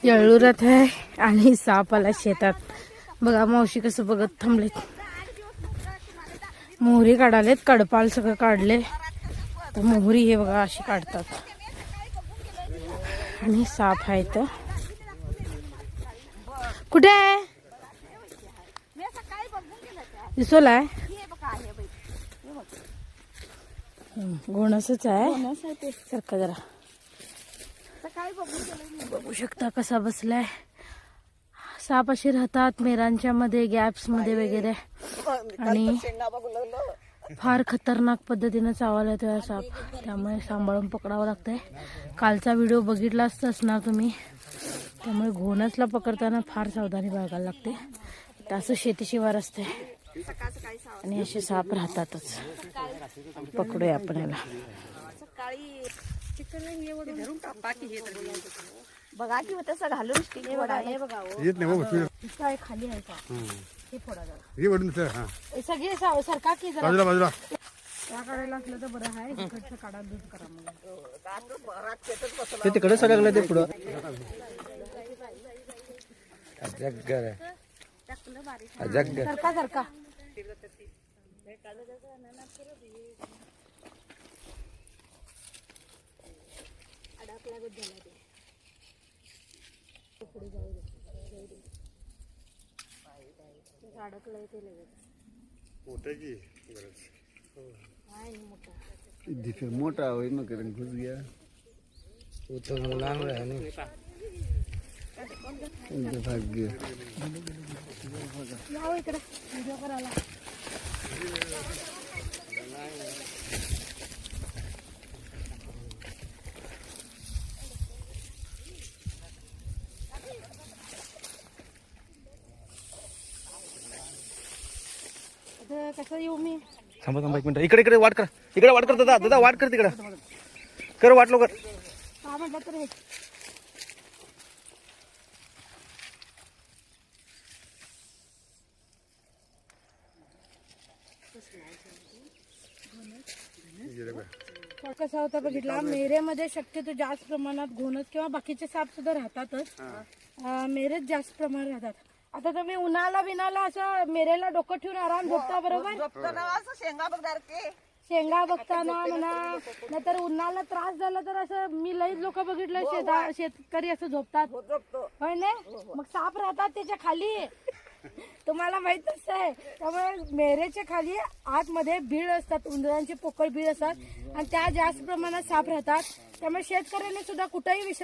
येळुरात आहे आणि साप आला शेतात. बघा मावशी कसं बघत थांबलेत. मोहरी काढालेत, कडपाल सगळं काढले तर मोहरी हे बघा अशी काढतात. आणि साप आहे तर कुठे आहे दिसोलाय घोणसच आहे. सारखा जरा बघू शकता कसा बसलाय. साप असे राहतात मेरांच्या मध्ये, गॅप्स मध्ये वगैरे आणि फार खतरनाक पद्धतीने चावायला येतो साप. त्यामुळे सांभाळून पकडावं लागतंय. कालचा व्हिडिओ बघितलाच असणार तुम्ही. त्यामुळे घोणसला पकडताना फार सावधानी बाळगायला लागते. असं शेती शिवार असते आणि असे साप राहतातच. पकडूया आपण याला. बघा की तसं घालून हे बघा काय खाली आहे का हे फोडा जरा सगळे सरका की जरा बाजूला त्या काढायला असलं तर बरं आहे. इकडचं काढा दूध करा मग ते तिकडे सगळं ते पुढं सरका सरका मोटा होई मग घुस गया वो तो मुलाम रहा नहीं भाग गया. यावं इकडे व्हिडिओ करायला. कसं येऊ मी थांबा थांबा एक मिनिट. इकडे वाट कर. इकडे वाट कर दादा वाट कर. तिकडे कर वाट लवकर. का म्हटलं तर हे कसा होता बघितला. मेरेमध्ये शक्यतो जास्त प्रमाणात घोणस किंवा बाकीचे साप सुद्धा राहतातच. मेरेच जास्त प्रमाणात राहतात. आता तुम्ही उन्हाला बिनाला असं मेरेला डोकं ठेवून आराम झोपता बरोबर. शेंगा बघताना म्हणा नाहीतर उन्हाला त्रास झाला तर असं मी लईच लोक बघितलं शेतकरी असं झोपतात होय ना. मग साप राहतात त्याच्या खाली तुम्हाला माहितच आहे. त्यामुळे मेरेच्या खाली आतमध्ये बीळ असतात, उंदरांचे पोकळ बीळ असतात आणि त्या जास्त प्रमाणात साप राहतात. त्यामुळे शेतकऱ्यांनी सुद्धा कुठेही